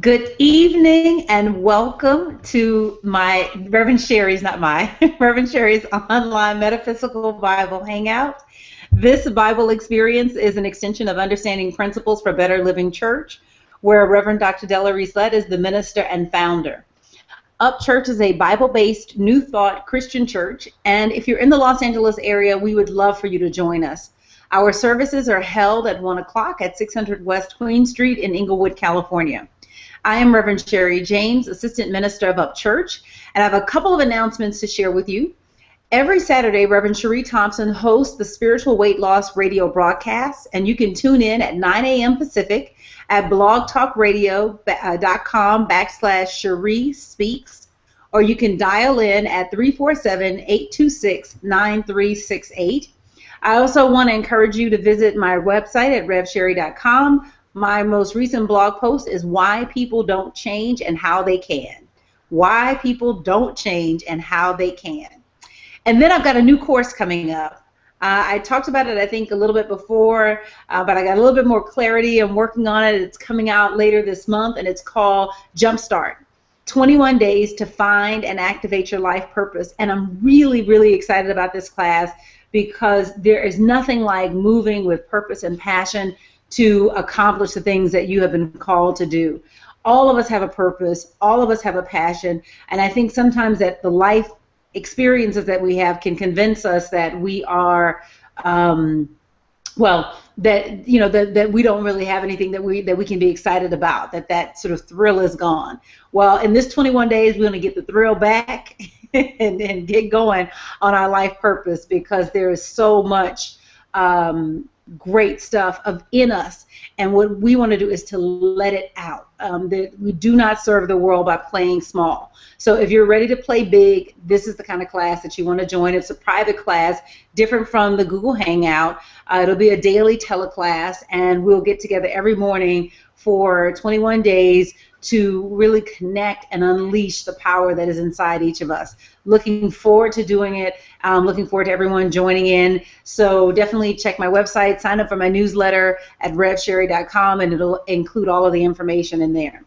Good evening and welcome to my Reverend Sherry's, not my, Reverend Sherry's online Metaphysical Bible Hangout. This Bible experience is an extension of Understanding Principles for Better Living Church, where Reverend Dr. Della Reslett is the minister and founder. Up Church is a Bible-based New Thought Christian church, and if you're in the Los Angeles area, we would love for you to join us. Our services are held at 1 o'clock at 600 West Queen Street in Inglewood, California. I am Reverend Sherry James, Assistant Minister of Up Church, and I have a couple of announcements to share with you. Every Saturday, Reverend Cherie Thompson hosts the Spiritual Weight Loss radio broadcast, and you can tune in at 9 a.m. Pacific at blogtalkradio.com/Cherie Speaks, or you can dial in at 347-826-9368. I also want to encourage you to visit my website at revsherry.com. My most recent blog post is Why People Don't Change and How They Can. Why People Don't Change and How They Can. And then I've got a new course coming up. I talked about it, I think, a little bit before, but I got a little bit more clarity. I'm working on it. It's coming out later this month, and it's called Jumpstart, 21 Days to Find and Activate Your Life Purpose. And I'm really, really excited about this class because there is nothing like moving with purpose and passion to accomplish the things that you have been called to do. All of us have a purpose, all of us have a passion, and I think sometimes that the life experiences that we have can convince us that we are, that we don't really have anything that we can be excited about, that sort of thrill is gone. Well, in this 21 days, we're going to get the thrill back and get going on our life purpose, because there is so much great stuff in us, and what we want to do is to let it out. We do not serve the world by playing small. So if you're ready to play big, this is the kind of class that you want to join. It's a private class, different from the Google Hangout. It'll be a daily teleclass, and we'll get together every morning for 21 days to really connect and unleash the power that is inside each of us. Looking forward to doing it. Looking forward to everyone joining in. So definitely check my website, sign up for my newsletter at revsherry.com, and it'll include all of the information in there.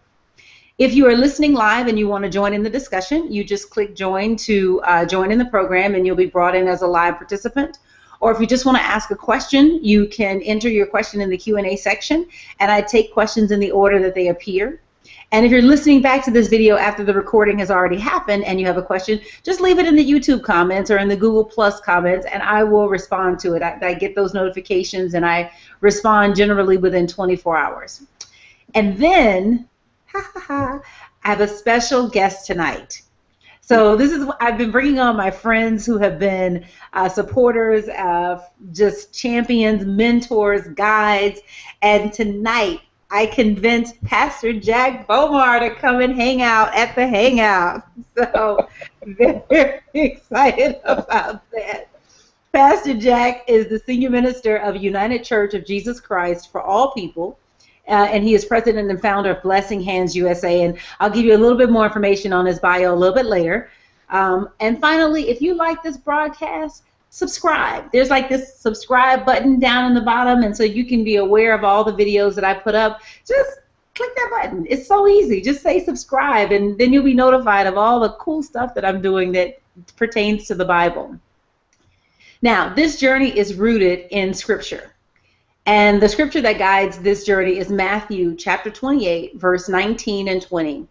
If you are listening live and you want to join in the discussion, you just click join to join in the program, and you'll be brought in as a live participant. Or if you just want to ask a question, you can enter your question in the Q&A section, and I take questions in the order that they appear. And if you're listening back to this video after the recording has already happened and you have a question, just leave it in the YouTube comments or in the Google Plus comments, and I will respond to it. I get those notifications, and I respond generally within 24 hours. And then, I have a special guest tonight. So I've been bringing on my friends who have been supporters, just champions, mentors, guides, and tonight I convinced Pastor Jack Bomar to come and hang out at the Hangout. So very excited about that. Pastor Jack is the Senior Minister of United Church of Jesus Christ for All People, and he is president and founder of Blessing Hands USA, and I'll give you a little bit more information on his bio a little bit later. And finally, if you like this broadcast, subscribe. There's like this subscribe button down in the bottom, and so you can be aware of all the videos that I put up. Just click that button. It's so easy. Just say subscribe, and then you'll be notified of all the cool stuff that I'm doing that pertains to the Bible. Now, this journey is rooted in Scripture, and the Scripture that guides this journey is Matthew chapter 28, verse 19 and 20.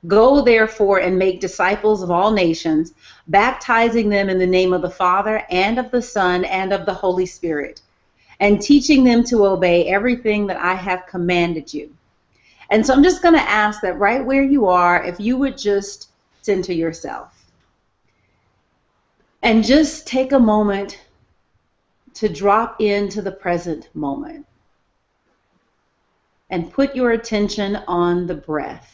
Go, therefore, and make disciples of all nations, baptizing them in the name of the Father, and of the Son, and of the Holy Spirit, and teaching them to obey everything that I have commanded you. And so I'm just going to ask that right where you are, if you would just center yourself, and just take a moment to drop into the present moment, and put your attention on the breath.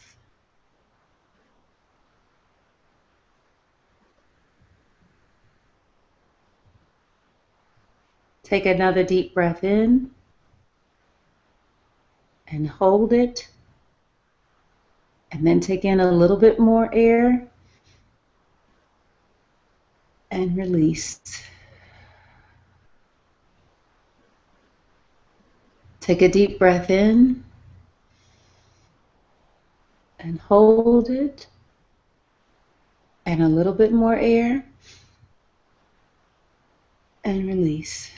Take another deep breath in and hold it, and then take in a little bit more air and release. Take a deep breath in And hold it. And a little bit more air. And release.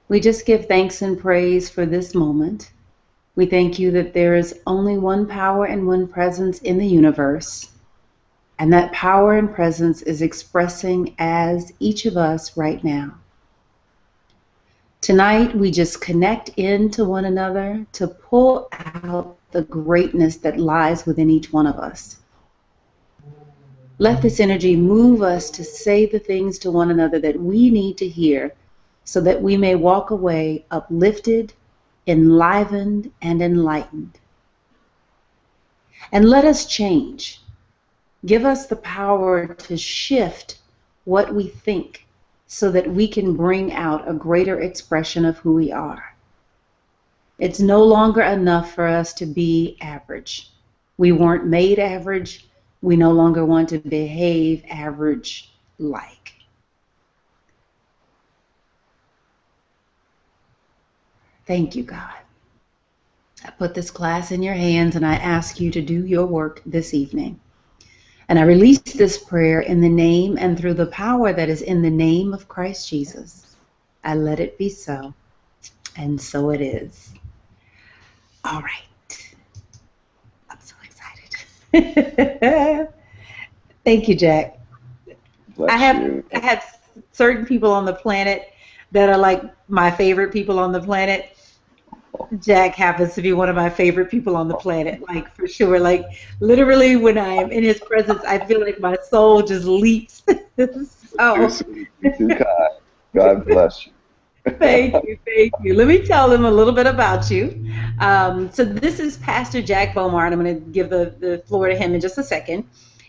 We just give thanks and praise for this moment. We thank you that there is only one power and one presence in the universe. And that power and presence is expressing as each of us right now. Tonight, we just connect into one another to pull out the greatness that lies within each one of us. Let this energy move us to say the things to one another that we need to hear so that we may walk away uplifted, enlivened, and enlightened. And let us change. Give us the power to shift what we think so that we can bring out a greater expression of who we are. It's no longer enough for us to be average. We weren't made average. We no longer want to behave average-like. Thank you, God. I put this class in your hands and I ask you to do your work this evening. And I release this prayer in the name and through the power that is in the name of Christ Jesus. I let it be so. And so it is. All right. I'm so excited. Thank you, Jack. I have certain people on the planet that are like my favorite people on the planet. Jack happens to be one of my favorite people on the planet, like for sure. Like literally when I am in his presence, I feel like my soul just leaps. So. You're too kind. God bless you. Thank you, thank you. Let me tell them a little bit about you. So this is Pastor Jack Bomar, and I'm going to give the floor to him in just a second.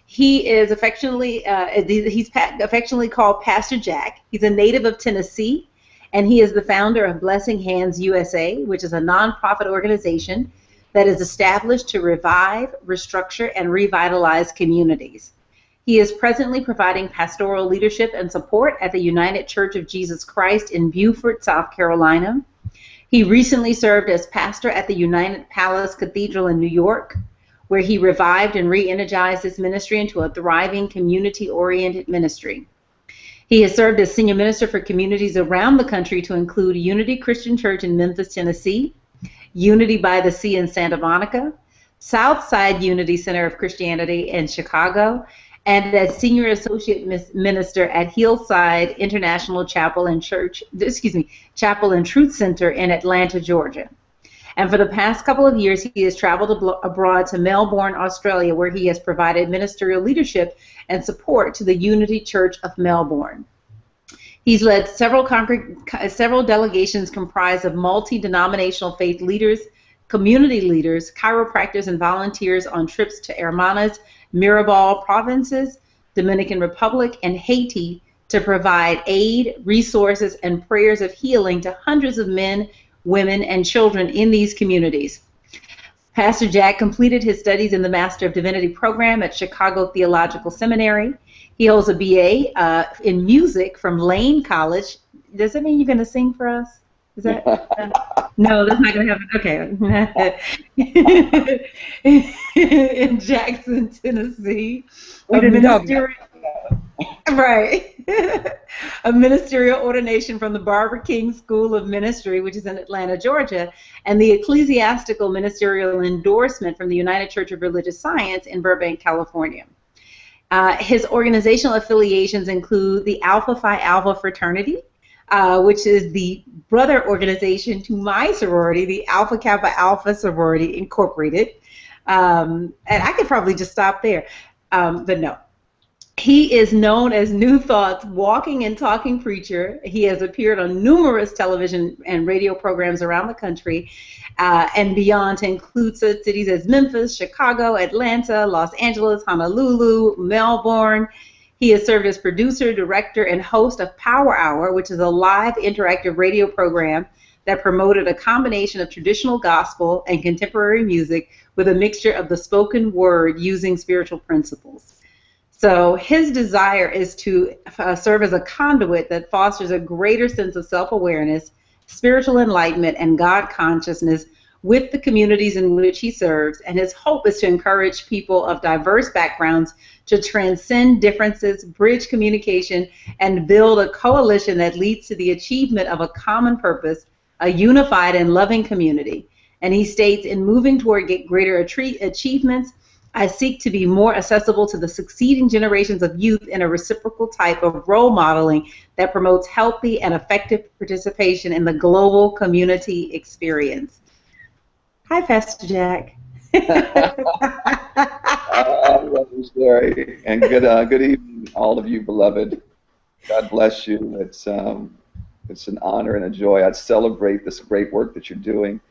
He is affectionately called Pastor Jack. He's a native of Tennessee, and he is the founder of Blessing Hands USA, which is a nonprofit organization that is established to revive, restructure, and revitalize communities. He is presently providing pastoral leadership and support at the United Church of Jesus Christ in Beaufort, South Carolina. He recently served as pastor at the United Palace Cathedral in New York, where he revived and re-energized his ministry into a thriving, community-oriented ministry. He has served as senior minister for communities around the country to include Unity Christian Church in Memphis, Tennessee, Unity by the Sea in Santa Monica, Southside Unity Center of Christianity in Chicago, and as senior associate minister at Hillside International Chapel and Truth Center in Atlanta, Georgia. And for the past couple of years, he has traveled abroad to Melbourne, Australia, where he has provided ministerial leadership and support to the Unity Church of Melbourne. He's led several delegations comprised of multi-denominational faith leaders, community leaders, chiropractors, and volunteers on trips to Hermanas, Mirabal provinces, Dominican Republic, and Haiti to provide aid, resources, and prayers of healing to hundreds of men, women, and children in these communities. Pastor Jack completed his studies in the Master of Divinity program at Chicago Theological Seminary. He holds a BA in music from Lane College. Does that mean you're going to sing for us? Is that no, that's not going to happen. Okay. In Jackson, Tennessee. Right. A ministerial ordination from the Barbara King School of Ministry, which is in Atlanta, Georgia, and the ecclesiastical ministerial endorsement from the United Church of Religious Science in Burbank, California. His organizational affiliations include the Alpha Phi Alpha fraternity, which is the brother organization to my sorority, the Alpha Kappa Alpha Sorority Incorporated. And I could probably just stop there, but no. He is known as New Thought's walking and talking preacher. He has appeared on numerous television and radio programs around the country and beyond, to include such cities as Memphis, Chicago, Atlanta, Los Angeles, Honolulu, Melbourne. He has served as producer, director, and host of Power Hour, which is a live interactive radio program that promoted a combination of traditional gospel and contemporary music with a mixture of the spoken word using spiritual principles. So his desire is to serve as a conduit that fosters a greater sense of self-awareness, spiritual enlightenment, and God consciousness with the communities in which he serves, and his hope is to encourage people of diverse backgrounds to transcend differences, bridge communication, and build a coalition that leads to the achievement of a common purpose, a unified and loving community. And he states, in moving toward greater achievements, I seek to be more accessible to the succeeding generations of youth in a reciprocal type of role modeling that promotes healthy and effective participation in the global community experience. Hi, Pastor Jack. Love you, Sherry, and good evening, all of you, beloved. God bless you. It's an honor and a joy. I celebrate this great work that you're doing.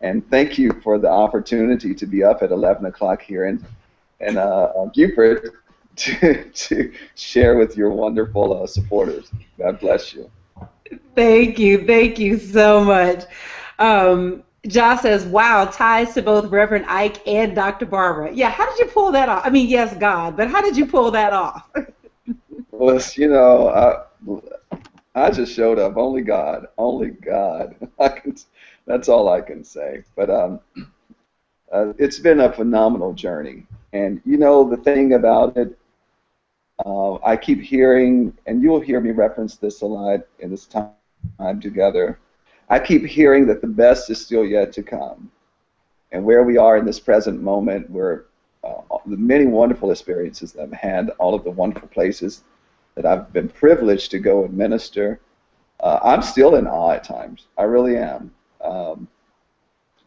And thank you for the opportunity to be up at 11 o'clock here in Beaufort to share with your wonderful supporters. God bless you. Thank you so much. Josh says, wow, ties to both Reverend Ike and Dr. Barbara. Yeah, how did you pull that off? I mean, yes, God, but how did you pull that off? Well, you know, I just showed up. Only God. That's all I can say. But it's been a phenomenal journey. And you know, the thing about it, I keep hearing, and you'll hear me reference this a lot in this time together, I keep hearing that the best is still yet to come. And where we are in this present moment, where the many wonderful experiences that I've had, all of the wonderful places that I've been privileged to go and minister, I'm still in awe at times. I really am.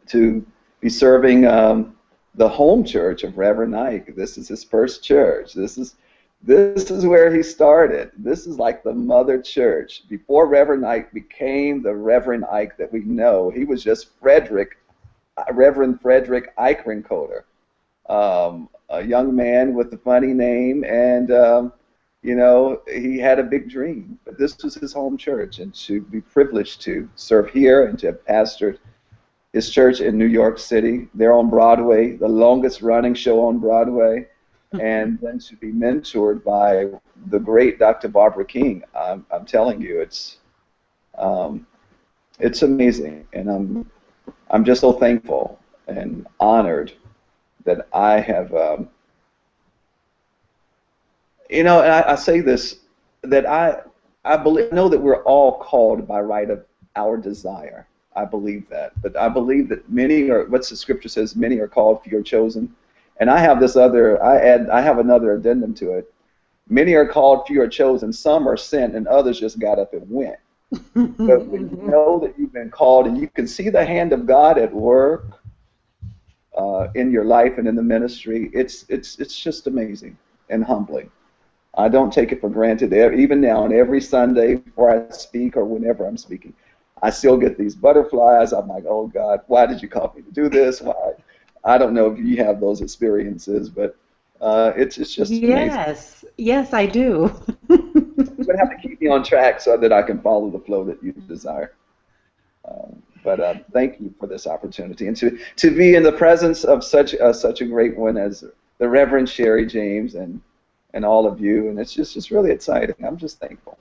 To be serving the home church of Reverend Ike. This is his first church. This is where he started. This is like the mother church. Before Reverend Ike became the Reverend Ike that we know, he was just Reverend Frederick Eichencoder, a young man with a funny name, and you know, he had a big dream. But this was his home church, and to be privileged to serve here and to have pastored his church in New York City. They're on Broadway, the longest running show on Broadway, and then to be mentored by the great Dr. Barbara King. I'm telling you, it's amazing, and I'm just so thankful and honored that I have, you know, and I say this, that I know that we're all called by right of our desire. I believe that. But I believe that many are, what's the scripture says, many are called, few are chosen. And I have this other, I have another addendum to it. Many are called, few are chosen, some are sent, and others just got up and went. But when you know that you've been called and you can see the hand of God at work in your life and in the ministry, it's just amazing and humbling. I don't take it for granted. Even now, on every Sunday before I speak or whenever I'm speaking, I still get these butterflies. I'm like, oh God, why did you call me to do this? Why? I don't know if you have those experiences, but it's just amazing. Yes, I do. You're going to have to keep me on track so that I can follow the flow that you desire. But thank you for this opportunity, and to be in the presence of such a great one as the Reverend Sherry James and all of you, and it's just really exciting. I'm just thankful.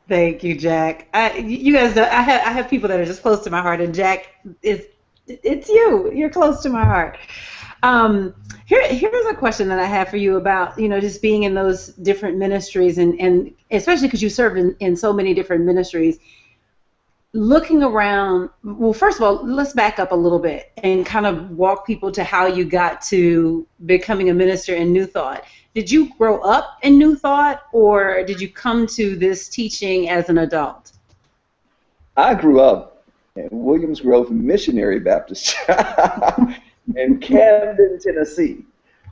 Thank you, Jack. You guys know, I have people that are just close to my heart, and Jack it's you. You're close to my heart. Here's a question that I have for you about, you know, just being in those different ministries, and especially because you served in so many different ministries. Looking around, well, first of all, let's back up a little bit and kind of walk people to how you got to becoming a minister in New Thought. Did you grow up in New Thought, or did you come to this teaching as an adult? I grew up in Williams Grove Missionary Baptist in Camden, Tennessee.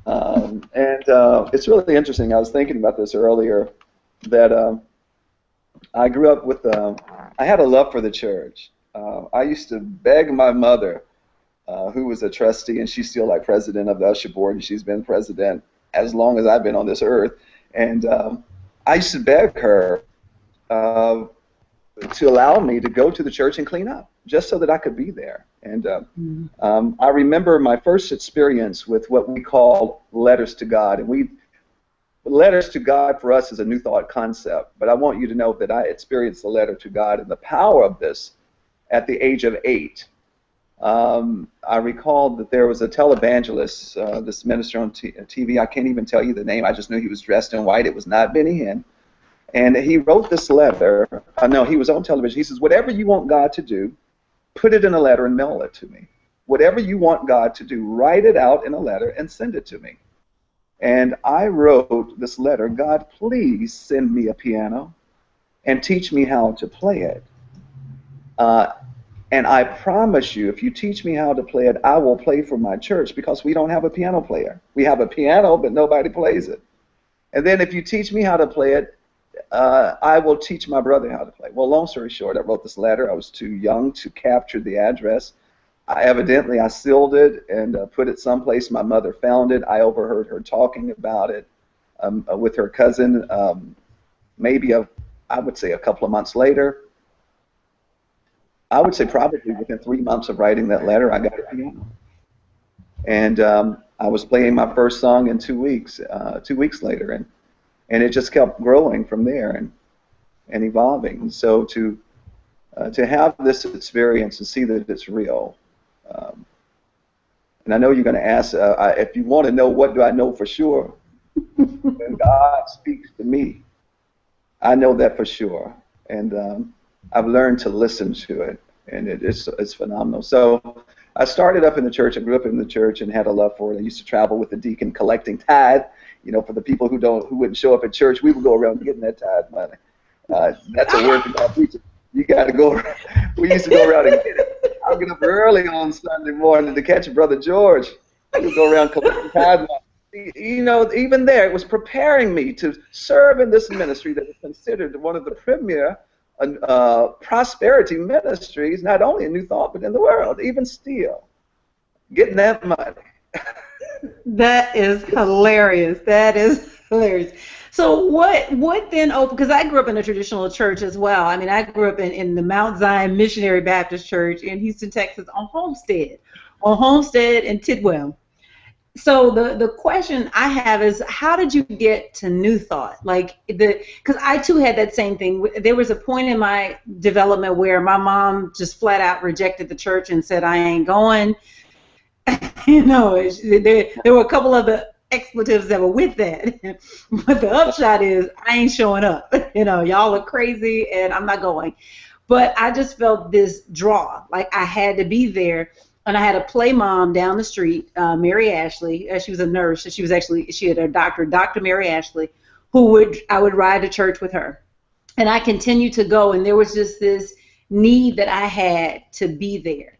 And it's really interesting. I was thinking about this earlier, that I grew up with, I had a love for the church. I used to beg my mother, who was a trustee, and she's still like president of the usher board, and she's been president as long as I've been on this earth. And I used to beg her to allow me to go to the church and clean up, just so that I could be there. And I remember my first experience with what we call letters to God. And letters to God for us is a New Thought concept, but I want you to know that I experienced the letter to God and the power of this at the age of 8. I recalled that there was a televangelist, this minister on TV. I can't even tell you the name. I just knew he was dressed in white. It was not Benny Hinn. And he wrote this letter. No, he was on television. He says, whatever you want God to do, put it in a letter and mail it to me. Whatever you want God to do, write it out in a letter and send it to me. And I wrote this letter, God, please send me a piano and teach me how to play it. And I promise you, if you teach me how to play it, I will play for my church, because we don't have a piano player. We have a piano, but nobody plays it. And then if you teach me how to play it, I will teach my brother how to play. Well, long story short, I wrote this letter. I was too young to capture the address. I sealed it and put it someplace. My mother found it. I overheard her talking about it with her cousin. I would say a couple of months later. I would say probably within 3 months of writing that letter, I got a piano. And I was playing my first song in 2 weeks. 2 weeks later, and it just kept growing from there and evolving. And so to have this experience and see that it's real. And I know you're going to ask, if you want to know what do I know for sure, when God speaks to me, I know that for sure. And I've learned to listen to it, and it's phenomenal. So I started up in the church. I grew up in the church and had a love for it. I used to travel with the deacon collecting tithe. You know, for the people who wouldn't show up at church, we would go around getting that tithe money. That's a word from our preacher. You got to go. We used to go around and get it. I would get up early on Sunday morning to catch Brother George. I would go around collecting tithe money. You know, even there, it was preparing me to serve in this ministry that is considered one of the premier prosperity ministries, not only in New Thought, but in the world, even still. Getting that money. That is hilarious. That is hilarious. So what then opened, because I grew up in a traditional church as well. I mean, I grew up in the Mount Zion Missionary Baptist Church in Houston, Texas, on Homestead and Tidwell. So the question I have is, how did you get to New Thought? Because I too had that same thing. There was a point in my development where my mom just flat out rejected the church and said, I ain't going. You know, there were a couple of the expletives that were with that. But the upshot is, I ain't showing up. You know, y'all are crazy and I'm not going. But I just felt this draw, like I had to be there. And I had a play mom down the street, Mary Ashley. She was a nurse. She had a doctor, Dr. Mary Ashley, I would ride to church with her. And I continued to go, and there was just this need that I had to be there.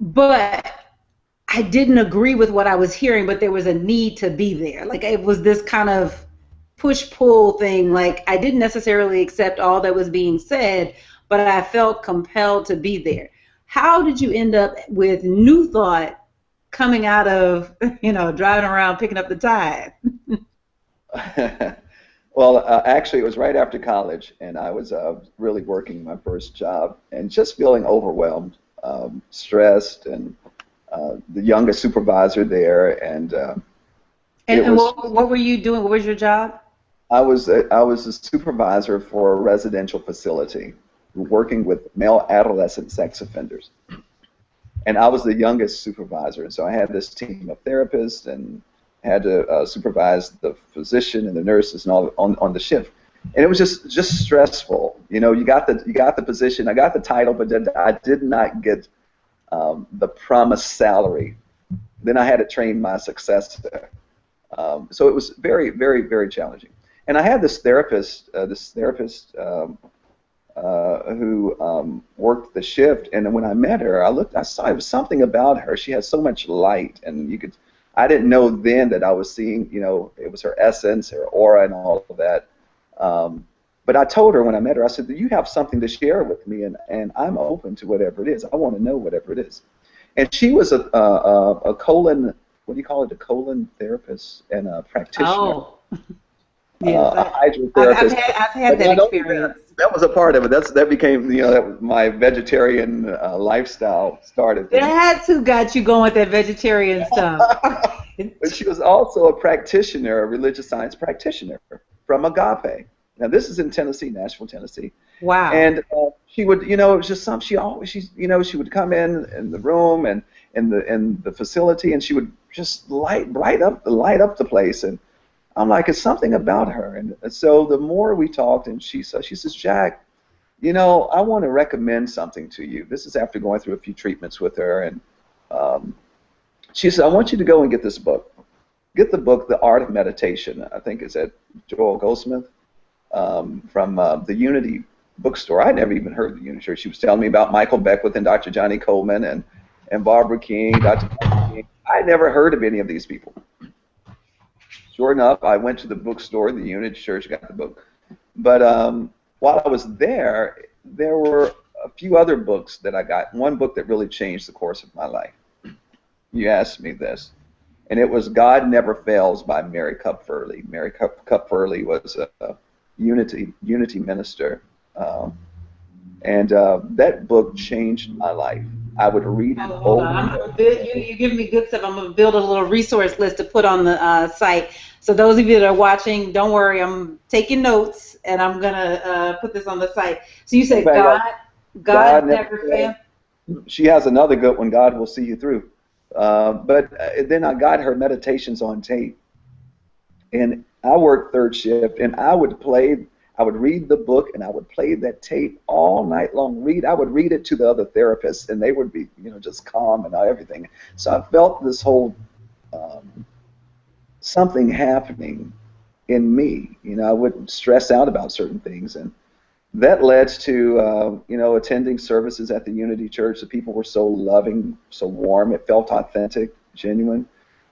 But I didn't agree with what I was hearing, but there was a need to be there. Like, it was this kind of push-pull thing. Like, I didn't necessarily accept all that was being said, but I felt compelled to be there. How did you end up with New Thought coming out of, you know, driving around picking up the tithe? Well, actually, it was right after college, and I was really working my first job and just feeling overwhelmed, stressed, and the youngest supervisor there. And what were you doing? What was your job? I was a supervisor for a residential facility, working with male adolescent sex offenders. And I was the youngest supervisor, and so I had this team of therapists and had to supervise the physician and the nurses and all on the shift. And it was just stressful. You know, you got the position, I got the title, but then I did not get the promised salary. Then I had to train my successor. So it was very, very, very challenging. And I had this therapist who worked the shift, and when I met her, I saw it was something about her. She had so much light, and I didn't know then that I was seeing, you know, it was her essence, her aura, and all of that. But I told her when I met her, I said, you have something to share with me, and I'm open to whatever it is. I want to know whatever it is. And she was a colon, what do you call it, a colon therapist and a practitioner. Oh. Yes, a hydrotherapist. I've had that experience. That was a part of it. That became, you know, that was my vegetarian lifestyle started. It had to got you going with that vegetarian stuff. But she was also a practitioner, a religious science practitioner from Agape. Now, this is in Tennessee, Nashville, Tennessee. Wow. And she would, you know, it was just something. She would come in the room and in the facility, and she would just light up the place. And I'm like, it's something about her. And so the more we talked, and she says, Jack, you know, I want to recommend something to you. This is after going through a few treatments with her, and she said, I want you to go and get this book. Get the book, The Art of Meditation. I think it's at Joel Goldsmith from the Unity bookstore. I'd never even heard of the Unity Church. She was telling me about Michael Beckwith and Dr. Johnny Coleman and Barbara King, Dr. Barbara King. I'd never heard of any of these people. Sure enough, I went to the bookstore, the Unity Church, got the book. But while I was there were a few other books that I got. One book that really changed the course of my life. You asked me this. And it was God Never Fails by Mary Kupferle. Mary Kupferle was a Unity minister. And that book changed my life. I would read it Hold on. You give me good stuff. I'm going to build a little resource list to put on the site. So those of you that are watching, don't worry. I'm taking notes, and I'm going to put this on the site. So you said God never fails. She has another good one, God Will See You Through. But then I got her meditations on tape. And I worked third shift, and I would read the book, and I would play that tape all night long. I would read it to the other therapists, and they would be, you know, just calm and everything. So I felt this whole something happening in me. You know, I wouldn't stress out about certain things, and that led to, you know, attending services at the Unity Church. The people were so loving, so warm. It felt authentic, genuine.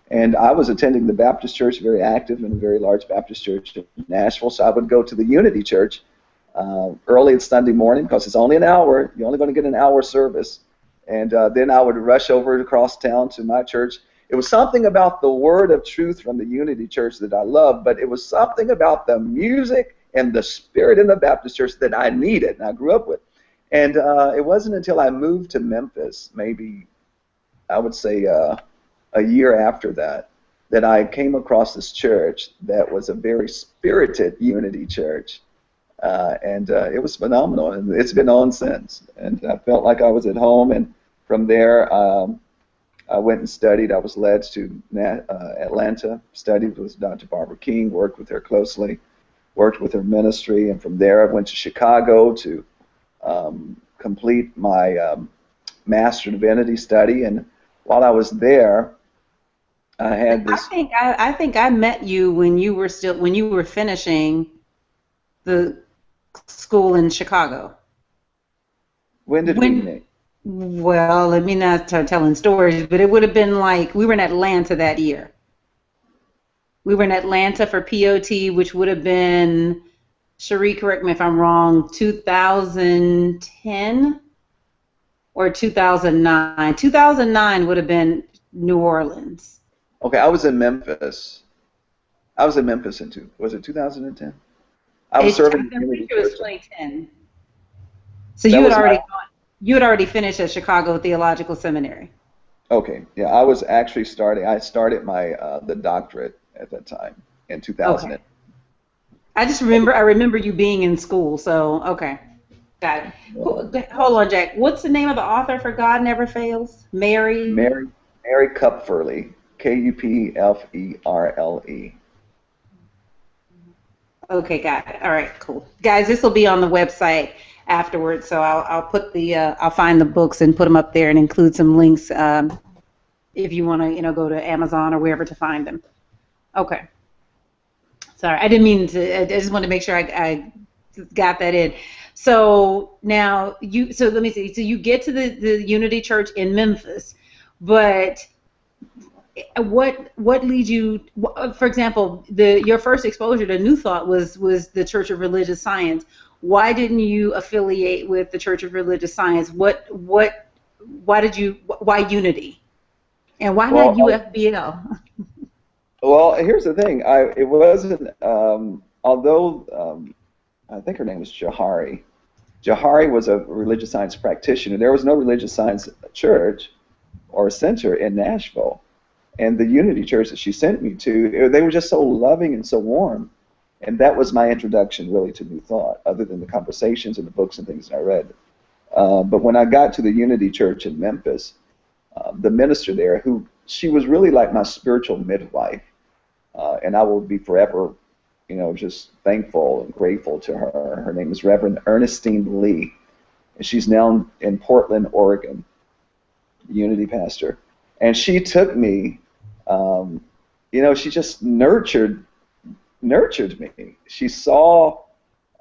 And I was attending the Baptist church, very active in a very large Baptist church in Nashville. So I would go to the Unity Church early on Sunday morning because it's only an hour. You're only going to get an hour service. And then I would rush over across town to my church. It was something about the word of truth from the Unity Church that I loved, but it was something about the music and the spirit in the Baptist church that I needed and I grew up with. And it wasn't until I moved to Memphis, maybe I would say a year after that I came across this church that was a very spirited Unity church. And it was phenomenal, and it's been on since. And I felt like I was at home, and from there I went and studied. I was led to Atlanta, studied with Dr. Barbara King, worked with her closely, worked with her ministry, and from there I went to Chicago to complete my Master Divinity study. And while I was there, I had this. I think I met you when you were finishing the school in Chicago. When did we meet? Well, let me not start telling stories, but it would have been like we were in Atlanta that year. We were in Atlanta for POT, which would have been, Cherie, correct me if I'm wrong, 2010 or 2009. 2009 would have been New Orleans. Okay, I was in Memphis. Was it 2010? I was serving. I'm pretty sure it was 2010. So you had already finished at Chicago Theological Seminary. Okay, yeah, I was actually I started my the doctorate at that time in 2000. Okay. I remember you being in school, so okay. Got it. Hold on, Jack. What's the name of the author for God Never Fails? Mary Kupferle. Kupferle. Okay, got it. All right, cool. Guys, this will be on the website afterwards, so I'll put I'll find the books and put them up there and include some links if you want to, go to Amazon or wherever to find them. Okay. Sorry, I didn't mean to. I just wanted to make sure I got that in. So now let me see. So you get to the Unity Church in Memphis, but what leads you? For example, your first exposure to New Thought was the Church of Religious Science. Why didn't you affiliate with the Church of Religious Science? Why Unity? And why not UFBL? Well, here's the thing. It wasn't. Although I think her name was Jahari. Jahari was a religious science practitioner. There was no religious science church or center in Nashville. And the Unity Church that she sent me to, they were just so loving and so warm. And that was my introduction, really, to New Thought, other than the conversations and the books and things that I read. But when I got to the Unity Church in Memphis, the minister there, she was really like my spiritual midwife, and I will be forever, just thankful and grateful to her. Her name is Reverend Ernestine Lee, and she's now in Portland, Oregon, Unity pastor. And she took me, she just nurtured me. She saw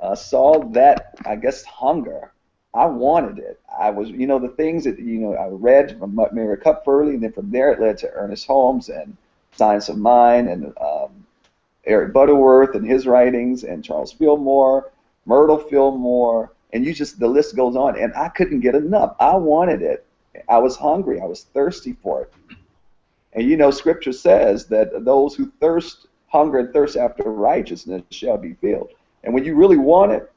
that, I guess, hunger. I wanted it. I was, the things that, I read from Mary Kupferle, and then from there it led to Ernest Holmes and Science of Mind, and Eric Butterworth and his writings, and Charles Fillmore, Myrtle Fillmore, and the list goes on. And I couldn't get enough. I wanted it. I was hungry. I was thirsty for it. And Scripture says that those who hunger and thirst after righteousness shall be filled. And when you really want it,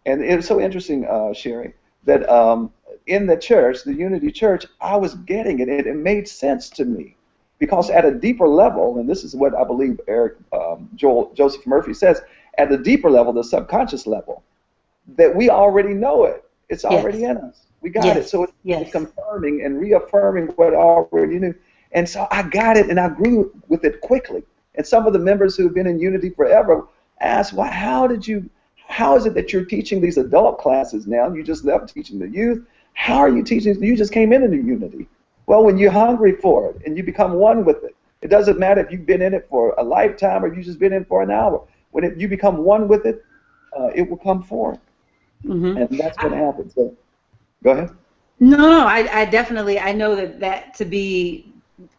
and it was so interesting, Sherry, that in the church, the Unity Church, I was getting it, and it made sense to me. Because at a deeper level, and this is what I believe Joseph Murphy says, at the deeper level, the subconscious level, that we already know it. It's already in us. We got it. So it's confirming and reaffirming what I already knew. And so I got it, and I grew with it quickly. And some of the members who have been in Unity forever asked, "Why? How is it that you're teaching these adult classes now? You just left teaching the youth. How are you teaching? You just came into Unity." Well, when you're hungry for it and you become one with it, it doesn't matter if you've been in it for a lifetime or you just been in for an hour. When you become one with it, it will come forth. Mm-hmm. And that's what happens. So, go ahead. No, I definitely, I know that to be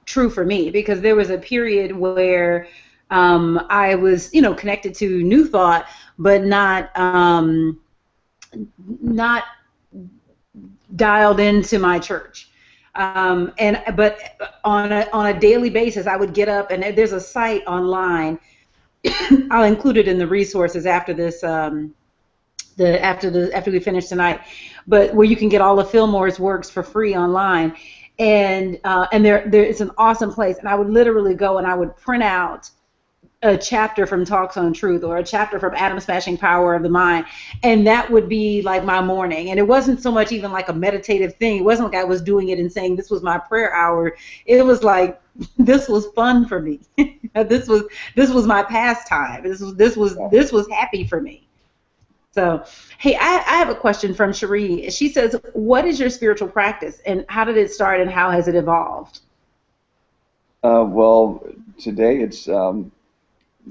true for me, because there was a period where I was, connected to New Thought, but not dialed into my church. But on a daily basis, I would get up, and there's a site online. I'll include it in the resources after this, after we finish tonight, but where you can get all of Fillmore's works for free online, and there it's an awesome place. And I would literally go and I would print out a chapter from Talks on Truth or a chapter from Atom Smashing Power of the Mind, and that would be like my morning. And it wasn't so much even like a meditative thing. It wasn't like I was doing it and saying this was my prayer hour. It was like, this was fun for me. this was my pastime. This was happy for me. So, hey, I have a question from Cherie. She says, what is your spiritual practice, and how did it start, and how has it evolved? Well, today it's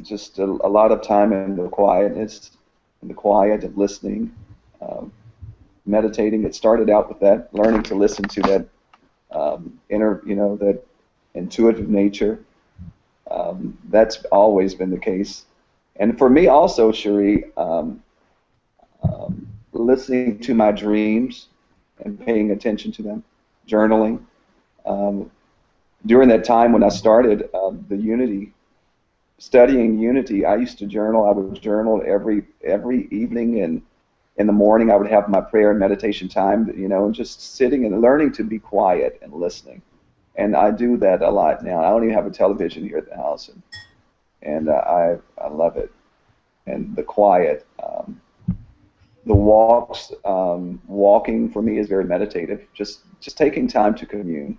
just a lot of time in the quietness, in the quiet of listening, meditating. It started out with that, learning to listen to that that intuitive nature. That's always been the case. And for me also, Cherie, listening to my dreams and paying attention to them, journaling. During that time when I started the Unity, studying Unity, I used to journal. I would journal every evening, and in the morning I would have my prayer and meditation time, and just sitting and learning to be quiet and listening. And I do that a lot now. I don't even have a television here at the house, and I love it. And the quiet, the walks, walking for me is very meditative. Just taking time to commune,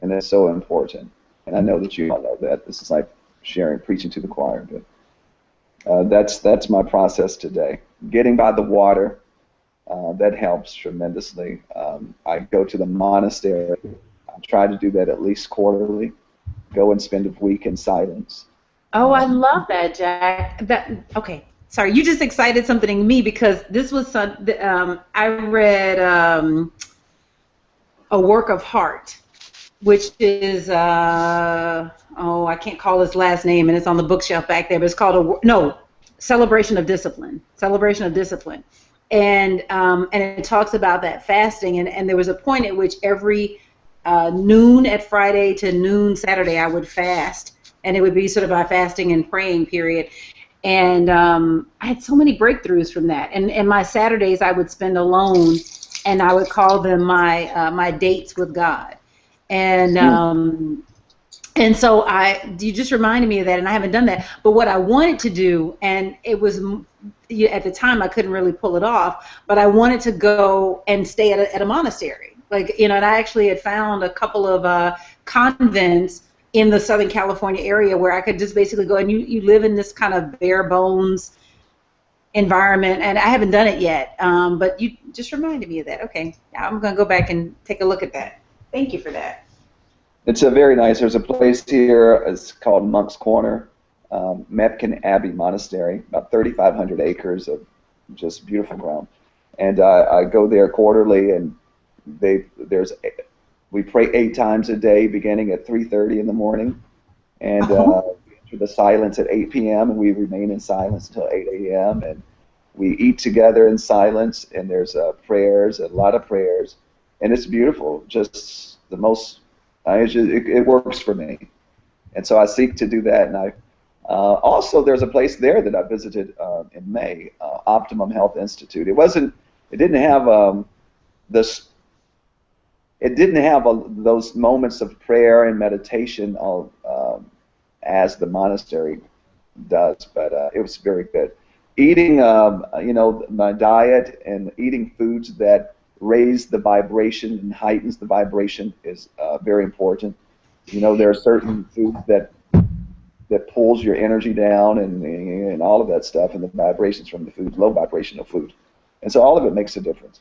and that's so important. And I know that you all know that. This is like preaching to the choir, but that's my process today. Getting by the water, that helps tremendously. I go to the monastery. I try to do that at least quarterly. Go and spend a week in silence. Oh, I love that, Jack. Okay. Sorry, you just excited something in me, because this was I read A Work of Heart, which is I can't call his last name, and it's on the bookshelf back there, but it's called Celebration of Discipline. Celebration of Discipline. And it talks about that fasting, and there was a point at which every noon at Friday to noon Saturday I would fast, and it would be sort of my fasting and praying period. And I had so many breakthroughs from that. And my Saturdays I would spend alone, and I would call them my dates with God. And so you just reminded me of that, and I haven't done that. But what I wanted to do, and it was, at the time I couldn't really pull it off, but I wanted to go and stay at a monastery. Like, and I actually had found a couple of convents in the Southern California area where I could just basically go, and you live in this kind of bare bones environment, and I haven't done it yet, but you just reminded me of that. Okay, I'm going to go back and take a look at that. Thank you for that. It's a very nice. There's a place here. It's called Monk's Corner, Mepkin Abbey Monastery, about 3,500 acres of just beautiful ground. And I go there quarterly, and we pray 8 times a day, beginning at 3:30 in the morning, and we enter the silence at 8 p.m. and we remain in silence until 8 a.m. and we eat together in silence. And there's prayers, a lot of prayers, and it's beautiful. Just the most. It works for me, and so I seek to do that. And also there's a place there that I visited in May, Optimum Health Institute. It didn't have those moments of prayer and meditation as the monastery does, but it was very good. Eating, my diet and eating foods that raise the vibration and heightens the vibration is very important. There are certain foods that pulls your energy down and all of that stuff, and the vibrations from the food, low vibrational food, and so all of it makes a difference.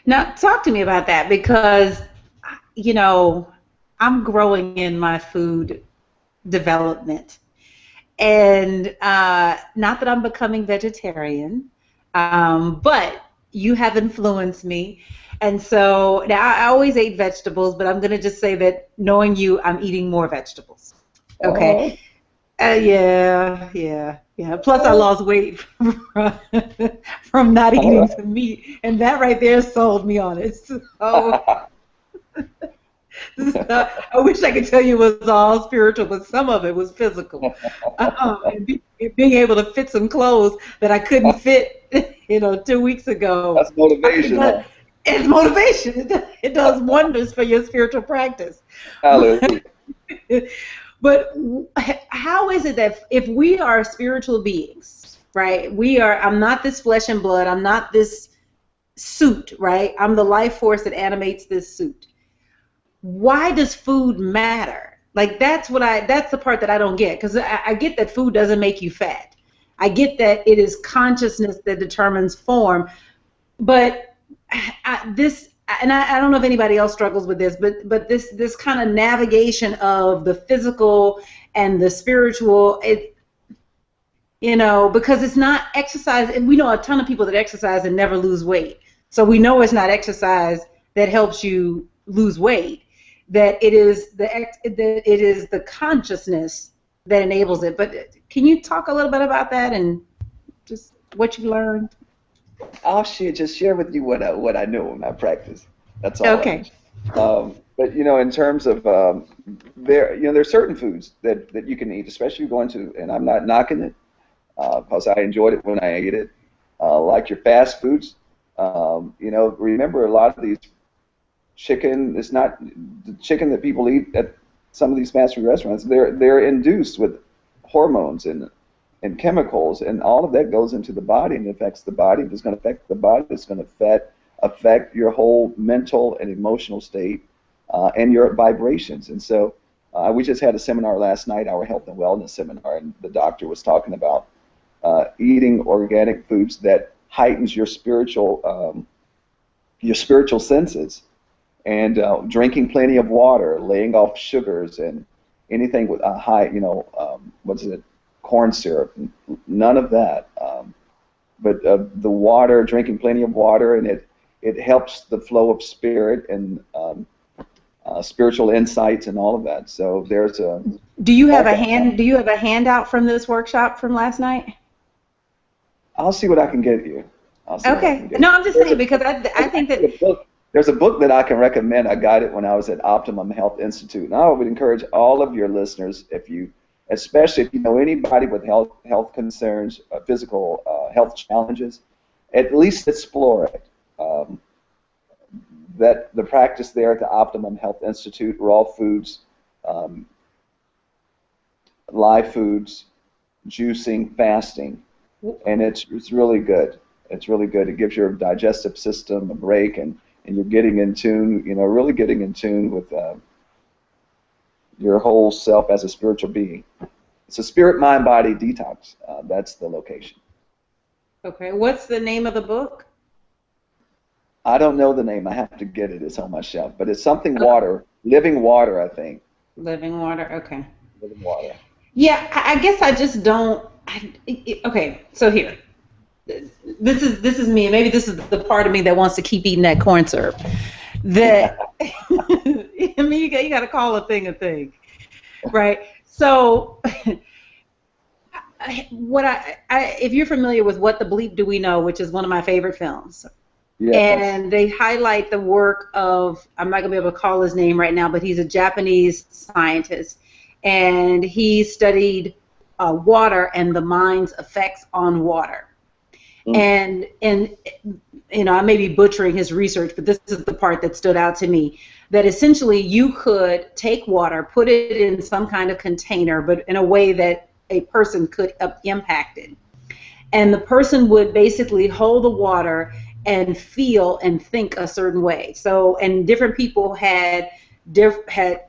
Now, talk to me about that, because I'm growing in my food development, and not that I'm becoming vegetarian, but you have influenced me. And so now I always ate vegetables, but I'm going to just say that knowing you, I'm eating more vegetables. Okay. Yeah. Plus, I lost weight from not eating some meat, and that right there sold me on it. So, I wish I could tell you it was all spiritual, but some of it was physical. And being able to fit some clothes that I couldn't fit, 2 weeks ago. That's motivation. It's motivation. It does wonders for your spiritual practice. Hallelujah. But how is it that if we are spiritual beings, right? I'm not this flesh and blood. I'm not this suit, right? I'm the life force that animates this suit. Why does food matter? Like, that's the part that I don't get, because I get that food doesn't make you fat. I get that it is consciousness that determines form, but I don't know if anybody else struggles with this, but this kind of navigation of the physical and the spiritual, because it's not exercise, and we know a ton of people that exercise and never lose weight, so we know it's not exercise that helps you lose weight. That it is the consciousness that enables it. But can you talk a little bit about that and just what you learned? I'll just share with you what I know in my practice. That's all. Okay. But in terms of there's certain foods that you can eat, especially going to, and I'm not knocking it because I enjoyed it when I ate it. Like your fast foods, remember a lot of these. Chicken is not the chicken that people eat at some of these fast food restaurants. They're induced with hormones and chemicals, and all of that goes into the body and affects the body. It's going to affect the body. It's going to affect your whole mental and emotional state and your vibrations. And so we just had a seminar last night, our health and wellness seminar, and the doctor was talking about eating organic foods that heightens your spiritual senses. And drinking plenty of water, laying off sugars and anything with a high, corn syrup, none of that. But the water, drinking plenty of water, and it helps the flow of spirit and spiritual insights and all of that. So there's a. Do you have a handout from this workshop from last night? I'll see what I can get you. Okay. No, I'm just saying because I think that. There's a book that I can recommend. I got it when I was at Optimum Health Institute, and I would encourage all of your listeners, especially if you know anybody with health concerns, physical health challenges, at least explore it. That the practice there at the Optimum Health Institute, raw foods, live foods, juicing, fasting, and it's really good. It's really good. It gives your digestive system a break, and you're getting in tune. You know, really getting in tune with your whole self as a spiritual being. It's a spirit, mind, body detox. That's the location. Okay. What's the name of the book? I don't know the name. I have to get it. It's on my shelf. But it's something water, living water, I think. Living water. Okay. Living water. Yeah, I guess I just don't. Okay, so here, this is me, and maybe this is the part of me that wants to keep eating that corn syrup. That I mean, you got to call a thing, right? So, if you're familiar with What the Bleep Do We Know, which is one of my favorite films. Yes. And they highlight the work of, I'm not going to be able to call his name right now, but he's a Japanese scientist. And he studied water and the mind's effects on water. And you know, I may be butchering his research, but this is the part that stood out to me, that essentially you could take water, put it in some kind of container, but in a way that a person could impact it. And the person would basically hold the water and feel and think a certain way. So, and different people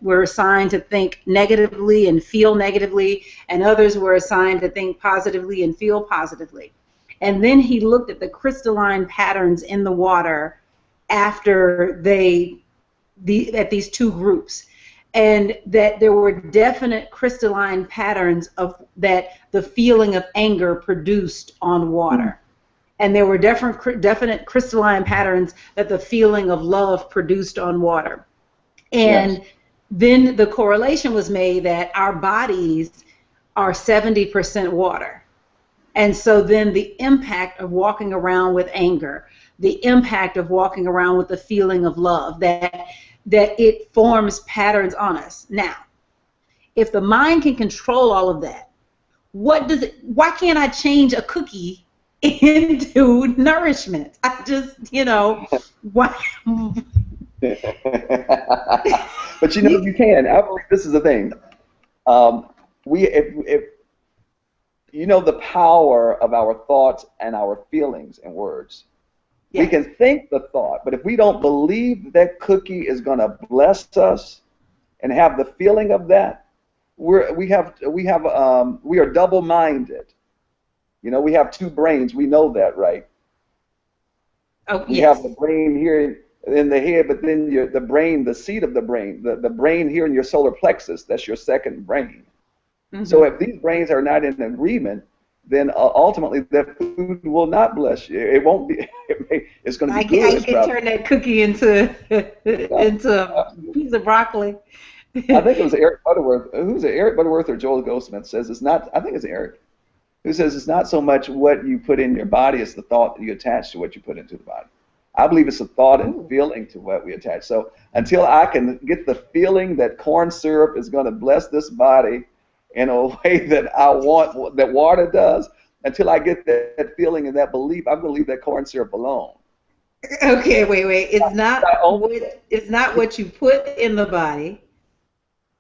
were assigned to think negatively and feel negatively, and others were assigned to think positively and feel positively. And then he looked at the crystalline patterns in the water after at these two groups, and that there were definite crystalline patterns of that the feeling of anger produced on water. And there were definite crystalline patterns that the feeling of love produced on water. And then the correlation was made that our bodies are 70% water. And so then the impact of walking around with anger, the impact of walking around with the feeling of love, that it forms patterns on us. Now, if the mind can control all of that, why can't I change a cookie into nourishment? I just, why? But you can. I believe this is the thing. If the power of our thoughts and our feelings and words. Yes. We can think the thought, but if we don't believe that cookie is going to bless us and have the feeling of that, we are double-minded. We have two brains. We know that, right? Oh, yes. We have the brain here in the head, but then the brain, the seat of the brain, the brain here in your solar plexus, that's your second brain. Mm-hmm. So if these brains are not in agreement, then ultimately that food will not bless you. It won't be. It's going to be good. I can turn that cookie into a piece of broccoli. I think it was Eric Butterworth. Who's it? Eric Butterworth or Joel Goldsmith says it's not. I think it's Eric, who says it's not so much what you put in your body as the thought that you attach to what you put into the body. I believe it's a thought and feeling to what we attach. So until I can get the feeling that corn syrup is going to bless this body in a way that I want, that water does, until I get that feeling and that belief, I'm going to leave that corn syrup alone. Okay, wait. It's not what you put in the body.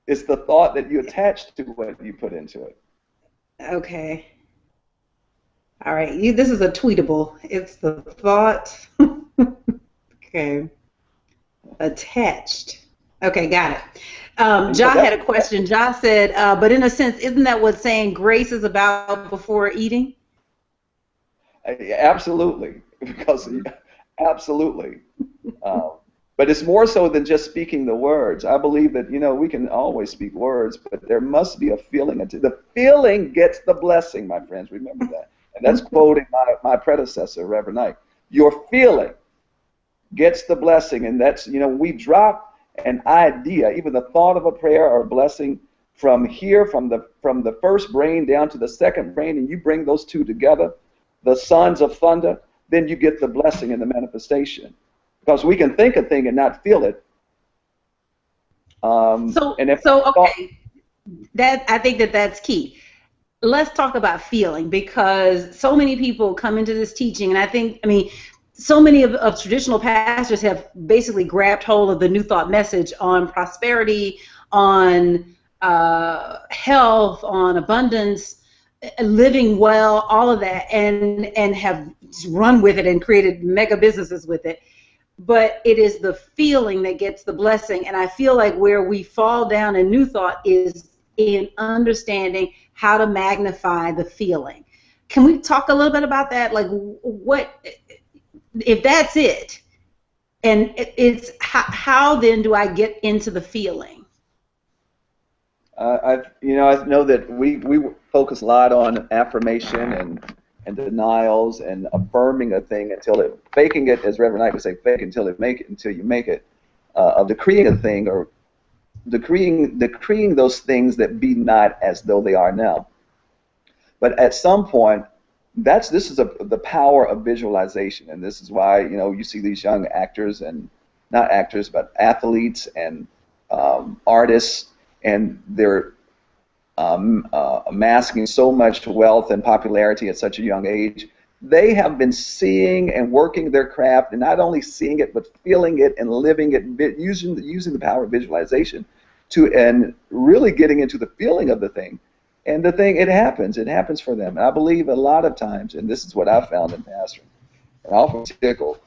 It's the thought that you attach to what you put into it. Okay. All right. This is a tweetable. It's the thought. Okay. Attached. Okay, got it. Ja had a question. Ja said, but in a sense, isn't that what saying grace is about before eating? Absolutely. Absolutely. But it's more so than just speaking the words. I believe that, we can always speak words, but there must be a feeling. The feeling gets the blessing, my friends. Remember that. And that's quoting my predecessor, Reverend Knight. Your feeling gets the blessing, and that's, we drop an idea, even the thought of a prayer or a blessing from the first brain down to the second brain, and you bring those two together, the sons of thunder, then you get the blessing and the manifestation. Because we can think a thing and not feel it. I think that's key. Let's talk about feeling, because so many people come into this teaching, and so many of traditional pastors have basically grabbed hold of the New Thought message on prosperity, on health, on abundance, living well, all of that, and have run with it and created mega businesses with it. But it is the feeling that gets the blessing. And I feel like where we fall down in New Thought is in understanding how to magnify the feeling. Can we talk a little bit about that? Like, what, if that's it, and it's how then do I get into the feeling? I know that we focus a lot on affirmation and denials and affirming a thing faking it, as Reverend Knight would say, fake until you make it, of decreeing a thing or decreeing those things that be not as though they are now. But at some point, this is the power of visualization, and this is why you see these young actors, and not actors but athletes and artists, and they're amassing so much wealth and popularity at such a young age. They have been seeing and working their craft, and not only seeing it, but feeling it and living it, using the power of visualization and really getting into the feeling of the thing. And the thing, it happens for them. And I believe a lot of times, and this is what I've found in pastoring, and often typical,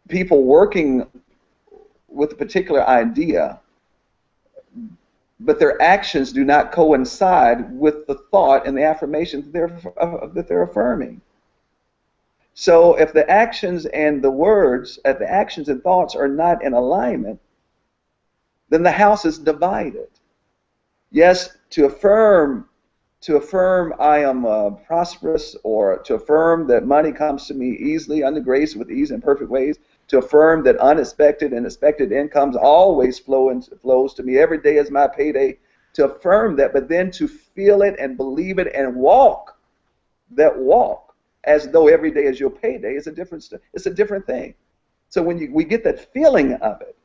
people working with a particular idea, but their actions do not coincide with the thought and the affirmation that they're affirming. So if the actions and the words, if the actions and thoughts are not in alignment, then the house is divided. Yes, to affirm I am prosperous, or to affirm that money comes to me easily, under grace, with ease and perfect ways, to affirm that unexpected and expected incomes always flows to me, every day is my payday, to affirm that, but then to feel it and believe it and walk as though every day is your payday is it's a different thing. So when we get that feeling of it,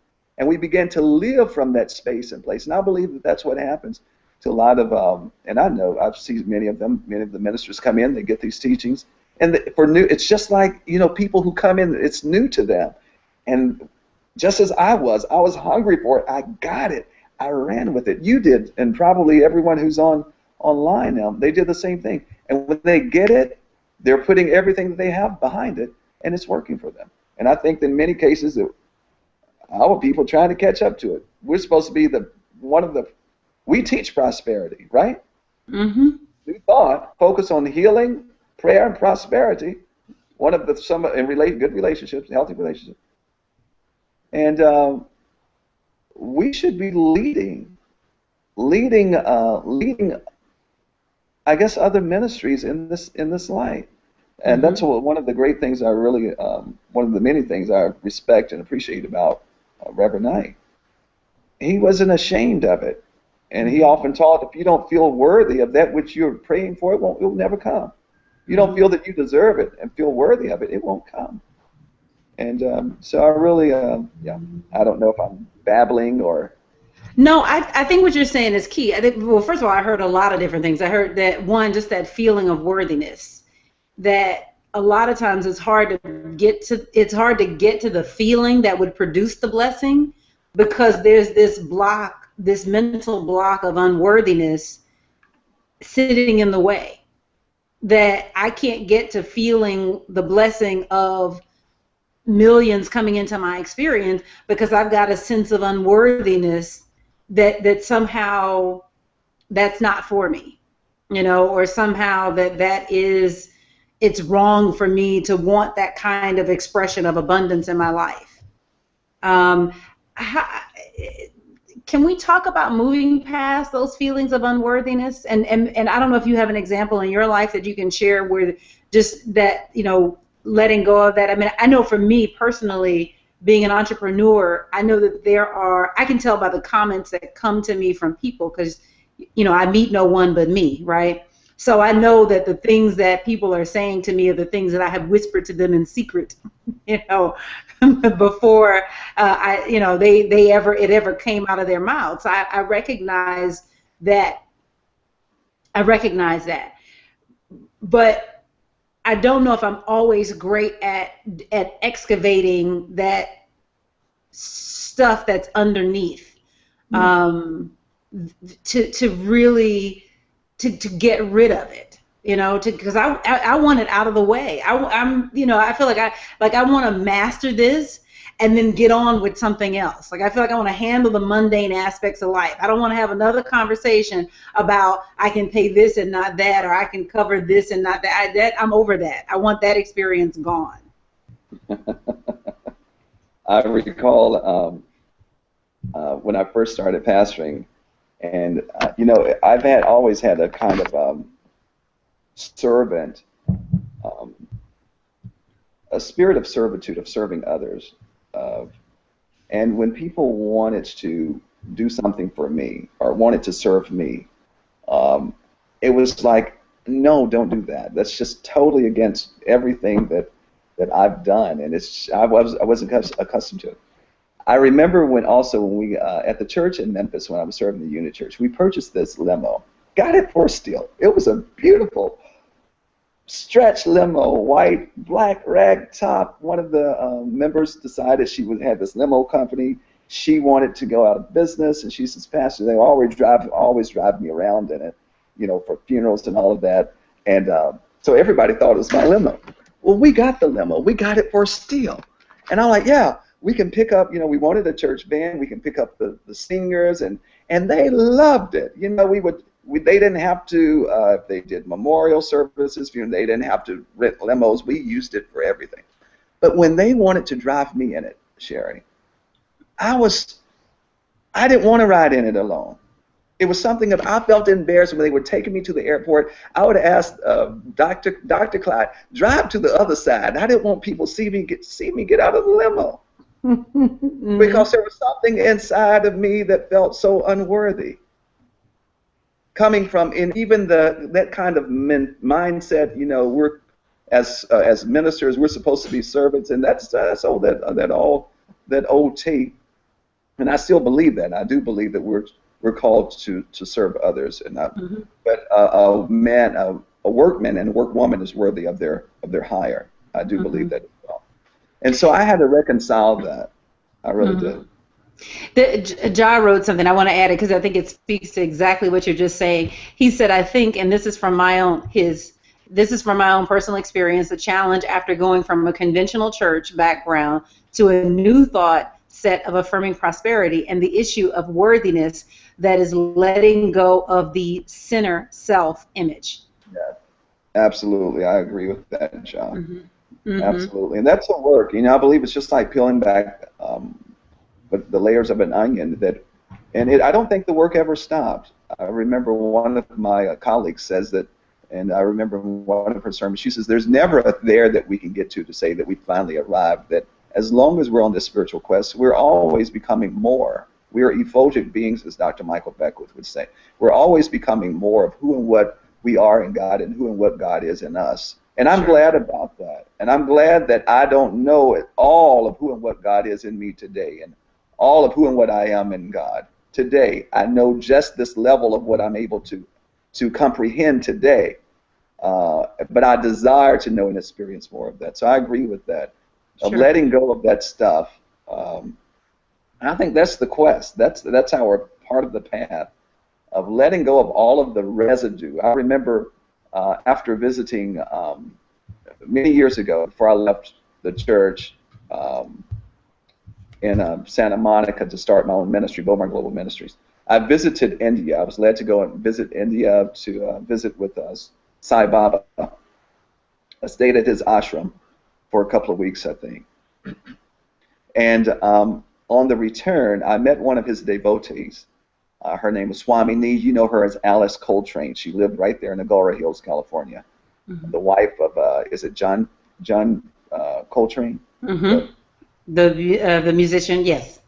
and we begin to live from that space and place, and I believe that that's what happens to a lot of, and I know I've seen many of the ministers come in, they get these teachings, and it's just like people who come in, it's new to them, and just as I was hungry for it. I got it. I ran with it. You did, and probably everyone who's online now, they did the same thing. And when they get it, they're putting everything that they have behind it, and it's working for them. And I think in many cases that our people trying to catch up to it. We're supposed to be we teach prosperity, right? Mm-hmm. New Thought focus on healing, prayer, and prosperity. Good relationships, healthy relationships, and we should be leading. I guess other ministries in this light, and that's one of the great things I really, one of the many things I respect and appreciate about Reverend Knight. He wasn't ashamed of it, and he often taught, if you don't feel worthy of that which you're praying for, it will never come. You don't feel that you deserve it and feel worthy of it, it won't come. And so I really, I don't know if I'm babbling or. No, I think what you're saying is key. I think, well, first of all, I heard a lot of different things. I heard that one, just that feeling of worthiness, that a lot of times it's hard to get to the feeling that would produce the blessing, because there's this mental block of unworthiness sitting in the way, that I can't get to feeling the blessing of millions coming into my experience because I've got a sense of unworthiness that somehow that's not for me, or somehow it's wrong for me to want that kind of expression of abundance in my life. Can we talk about moving past those feelings of unworthiness? And I don't know if you have an example in your life that you can share where just that, letting go of that. I mean, I know for me personally, being an entrepreneur, I know that I can tell by the comments that come to me from people, because, I meet no one but me, right? So I know that the things that people are saying to me are the things that I have whispered to them in secret, before it ever came out of their mouths. I recognize that. But I don't know if I'm always great at excavating that stuff that's underneath, to really to get rid of it, you know, because I want it out of the way. I'm you know, I feel like I want to master this and then get on with something else. Like I feel like I want to handle the mundane aspects of life. I don't want to have another conversation about I can pay this and not that, or I can cover this and not that. I'm over that. I want that experience gone. I recall when I first started pastoring, and you know, I've always had a kind of servant, a spirit of servitude, of serving others. And when people wanted to do something for me or wanted to serve me, it was like, no, don't do that. That's just totally against everything that I've done, and I wasn't accustomed to it. I remember when we at the church in Memphis, when I was serving the Unity Church, we purchased this limo. Got it for a steal. It was a beautiful stretch limo, white, black rag top. One of the members decided she had this limo company. She wanted to go out of business, and she says, "Pastor, they always drive me around in it, you know, for funerals and all of that." And so everybody thought it was my limo. Well, we got the limo. We got it for a steal. And I'm like, yeah, we can pick up, you know, we wanted a church band. We can pick up the singers, and they loved it. You know, they didn't have to, if they did memorial services, you know, they didn't have to rent limos. We used it for everything. But when they wanted to drive me in it, Sherry, I didn't want to ride in it alone. It was something that I felt embarrassed when they were taking me to the airport. I would ask Dr. Clyde, drive to the other side. I didn't want people see me get out of the limo. Because there was something inside of me that felt so unworthy. Coming from, in even that kind of mindset, you know, we're as ministers, we're supposed to be servants, and that's all that old tape. And I still believe that. I do believe that we're called to serve others, and but a workman and a workwoman is worthy of their hire. I do believe that as well. And so I had to reconcile that. I really did. Ja wrote something. I want to add it because I think it speaks to exactly what you're just saying. He said, "I think, and this is from my own personal experience, the challenge after going from a conventional church background to a new thought set of affirming prosperity and the issue of worthiness that is letting go of the sinner self-image." Yeah, absolutely. I agree with that, John. Absolutely. And that's a work. You know, I believe it's just like peeling back the layers of an onion. I don't think the work ever stopped. I remember one of my colleagues says that, and I remember one of her sermons, she says, there's never a there that we can get to say that we finally arrived, that as long as we're on this spiritual quest, we're always becoming more. We are effulgent beings, as Dr. Michael Beckwith would say. We're always becoming more of who and what we are in God and who and what God is in us. And I'm glad about that. And I'm glad that I don't know all of who and what God is in me today, and all of who and what I am in God. Today, I know just this level of what I'm able to comprehend today. But I desire to know and experience more of that. So I agree with that, of letting go of that stuff. I think that's the quest. That's our part of the path, of letting go of all of the residue. I remember after visiting many years ago, before I left the church in Santa Monica to start my own ministry, Bomar Global Ministries, I visited India. I was led to go and visit India to visit with Sai Baba. I stayed at his ashram for a couple of weeks, I think. And on the return, I met one of his devotees. Her name was Swamini. You know her as Alice Coltrane. She lived right there in Agoura Hills, California. The wife of, is it John Coltrane? The musician, yes.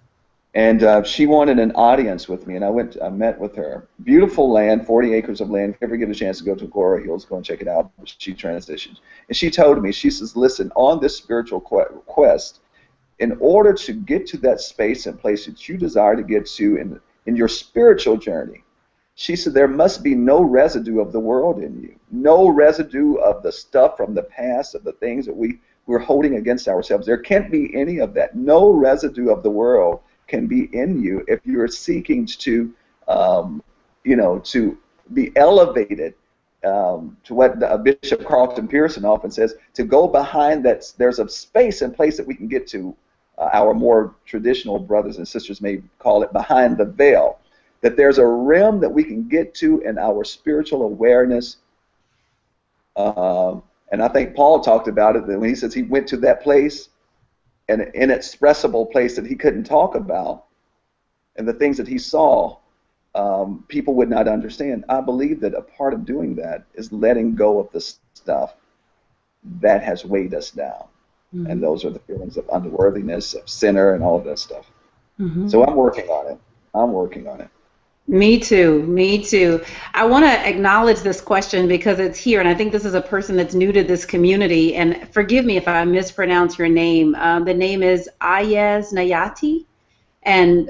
And she wanted an audience with me, and I met with her. Beautiful land, 40 acres of land. If you ever get a chance to go to Agoura Hills, go and check it out. She transitioned. And she told me, she says, listen, on this spiritual quest, in order to get to that space and place that you desire to get to in your spiritual journey, she said, there must be no residue of the world in you. No residue of the stuff from the past, of the things that we're holding against ourselves. There can't be any of that. No residue of the world can be in you if you're seeking to be elevated to what Bishop Carlton Pearson often says, to go behind that. There's a space and place that we can get to. Our more traditional brothers and sisters may call it behind the veil. That there's a realm that we can get to in our spiritual awareness. And I think Paul talked about it, that when he says he went to that place, an inexpressible place that he couldn't talk about, and the things that he saw, people would not understand. I believe that a part of doing that is letting go of the stuff that has weighed us down. Mm-hmm. And those are the feelings of unworthiness, of sinner, and all of that stuff. Mm-hmm. So I'm working on it. Me too. Me too. I want to acknowledge this question because it's here, and I think this is a person that's new to this community. And forgive me if I mispronounce your name. The name is Ayez Nayati, and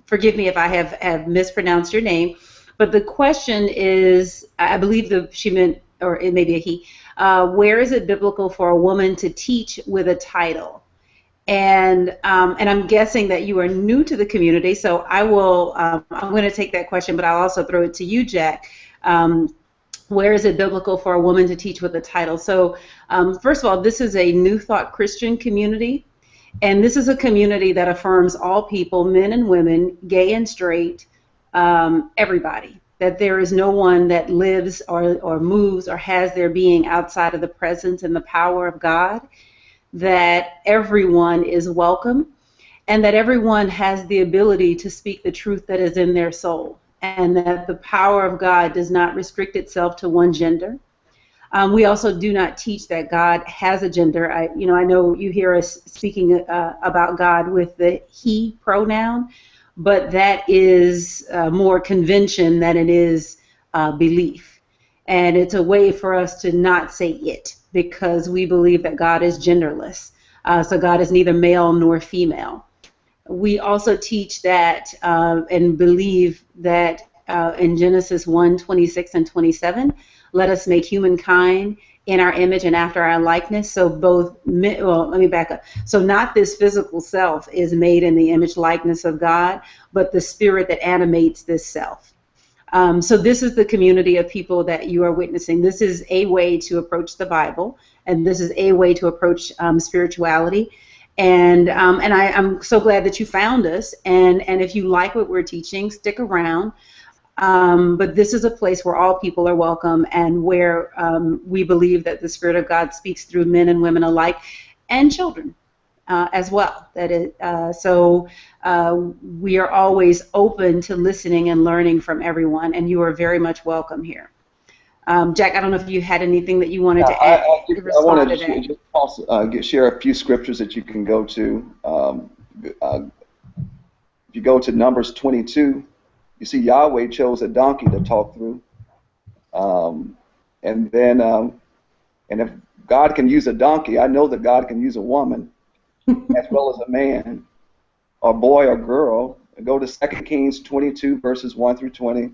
forgive me if I have mispronounced your name. But the question is, I believe she meant, or it may be a he. Where is it biblical for a woman to teach with a title? And I'm guessing that you are new to the community, so I will. I'm going to take that question, but I'll also throw it to you, Jack. Where is it biblical for a woman to teach with a title? So, first of all, this is a New Thought Christian community, and this is a community that affirms all people, men and women, gay and straight, everybody. That there is no one that lives or moves or has their being outside of the presence and the power of God. That everyone is welcome, and that everyone has the ability to speak the truth that is in their soul, and that the power of God does not restrict itself to one gender. We also do not teach that God has a gender. I know you hear us speaking about God with the he pronoun, but that is more convention than it is belief. And it's a way for us to not say it, because we believe that God is genderless. So God is neither male nor female. We also teach that and believe that in Genesis 1:26 and 27, let us make humankind in our image and after our likeness. So let me back up. So not this physical self is made in the image likeness of God, but the spirit that animates this self. So this is the community of people that you are witnessing. This is a way to approach the Bible, and this is a way to approach spirituality. And I'm so glad that you found us. And if you like what we're teaching, stick around. But this is a place where all people are welcome, and where we believe that the Spirit of God speaks through men and women alike, and children as well. So we are always open to listening and learning from everyone, and you are very much welcome here. Jack, I don't know if you had anything that you wanted to add. I wanted to just also share a few scriptures that you can go to. If you go to Numbers 22, you see Yahweh chose a donkey to talk through. And if God can use a donkey, I know that God can use a woman as well as a man, or boy or girl. Go to 2 Kings 22, verses 1 through 20.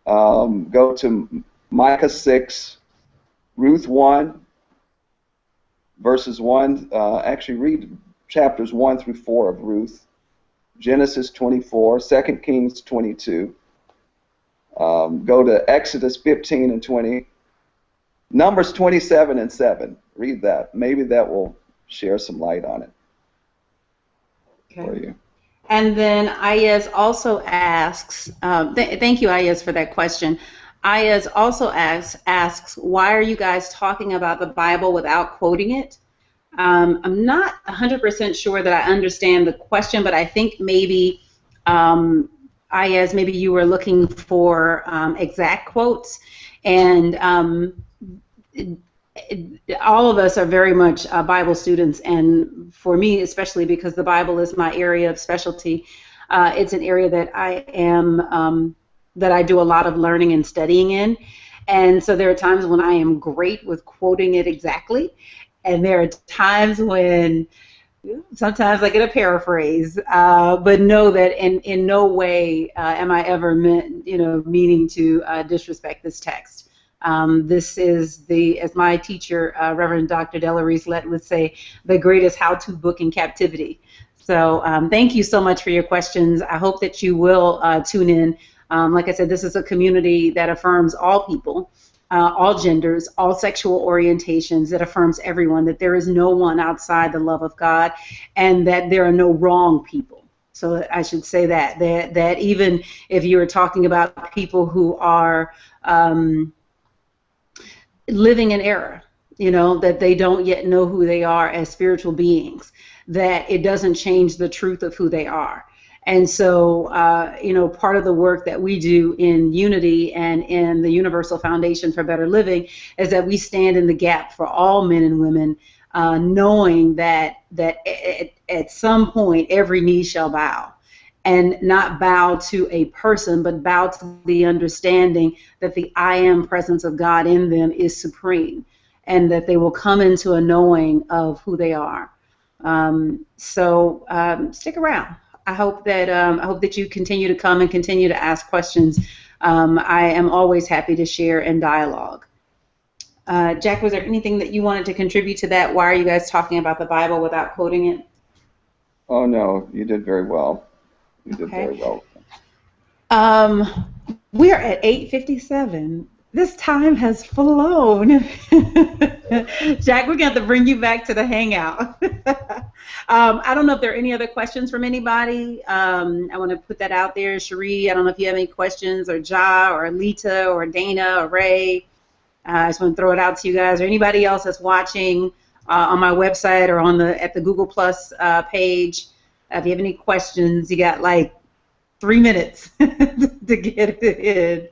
Go to Micah 6, Ruth 1, verses 1. Actually, read chapters 1 through 4 of Ruth. Genesis 24, 2 Kings 22. Go to Exodus 15 and 20. Numbers 27 and 7. Read that. Maybe that will share some light on it for you. And then Ayez also asks, thank you, Ayez, for that question. Ayez also asks, why are you guys talking about the Bible without quoting it? I'm not 100% sure that I understand the question, but I think maybe, Ayez, maybe you were looking for exact quotes. And all of us are very much Bible students, and for me especially, because the Bible is my area of specialty, it's an area that I am that I do a lot of learning and studying in. And so there are times when I am great with quoting it exactly, and there are times when sometimes I get a paraphrase, but know that in no way am I ever meaning to disrespect this text. This is as my teacher, Reverend Dr. Della Reese-Lett would say, the greatest how-to book in captivity. So thank you so much for your questions. I hope that you will tune in Like I said, this is a community that affirms all people, all genders, all sexual orientations, that affirms everyone, that there is no one outside the love of God, and that there are no wrong people. So I should say that even if you are talking about people who are living in error, that they don't yet know who they are as spiritual beings, that it doesn't change the truth of who they are. And so, part of the work that we do in Unity and in the Universal Foundation for Better Living is that we stand in the gap for all men and women, knowing that at some point every knee shall bow, and not bow to a person, but bow to the understanding that the I am presence of God in them is supreme, and that they will come into a knowing of who they are. So stick around. I hope that you continue to come and continue to ask questions. I am always happy to share and dialogue. Jack, was there anything that you wanted to contribute to that? Why are you guys talking about the Bible without quoting it? Oh, no, you did very well. You did Okay. very well. We're at 8:57. This time has flown. Jack, we're going to have to bring you back to the Hangout. I don't know if there are any other questions from anybody. I want to put that out there. Cherie, I don't know if you have any questions, or Ja, or Alita, or Dana, or Ray. I just want to throw it out to you guys, or anybody else that's watching on my website or at the Google Plus page. If you have any questions, you got like 3 minutes to get it in.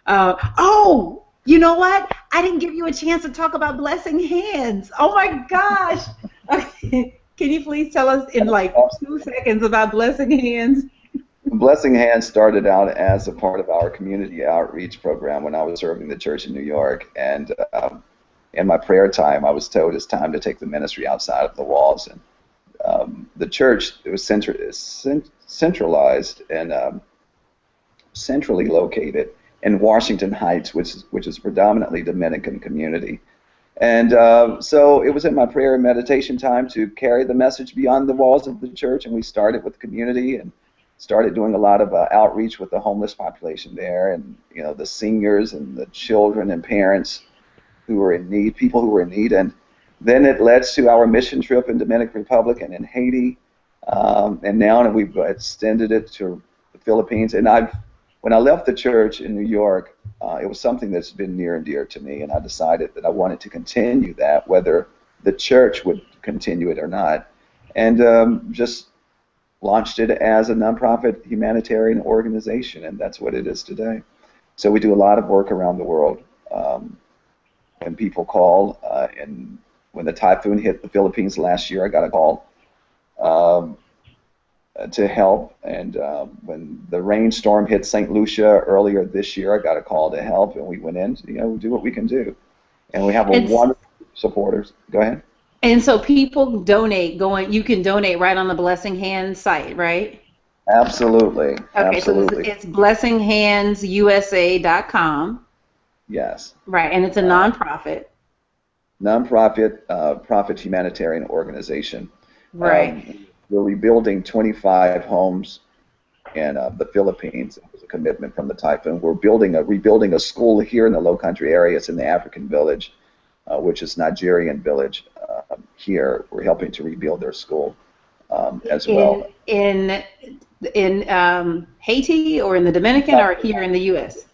Oh, you know what? I didn't give you a chance to talk about blessing hands. Oh my gosh. Okay. Can you please tell us in like 2 seconds about blessing hands? Blessing Hands started out as a part of our community outreach program when I was serving the church in New York. And in my prayer time, I was told it's time to take the ministry outside of the walls. And the church, it was centralized and centrally located in Washington Heights, which is predominantly Dominican community. And so it was in my prayer and meditation time to carry the message beyond the walls of the church. And we started with the community and started doing a lot of outreach with the homeless population there, and the seniors and the children and parents who were in need, people who were in need. And then it led to our mission trip in Dominican Republic and in Haiti, and now we've extended it to the Philippines. And when I left the church in New York, it was something that's been near and dear to me, and I decided that I wanted to continue that, whether the church would continue it or not, and just launched it as a nonprofit humanitarian organization, and that's what it is today. So we do a lot of work around the world, and people call, and when the typhoon hit the Philippines last year, I got a call to help, and when the rainstorm hit St. Lucia earlier this year, I got a call to help, and we went in to do what we can do, and we have a wonderful supporters. Go ahead. And so people donate, you can donate right on the Blessing Hands site, right? Absolutely. Okay, absolutely. So it's blessinghandsusa.com. Yes. Right, and it's a nonprofit. Profit humanitarian organization. Right. We're rebuilding 25 homes in the Philippines. It was a commitment from the typhoon. We're rebuilding a school here in the Low Country area. It's in the African village, which is Nigerian village. Here, we're helping to rebuild their school as well. In Haiti or in the Dominican or here in the U.S.?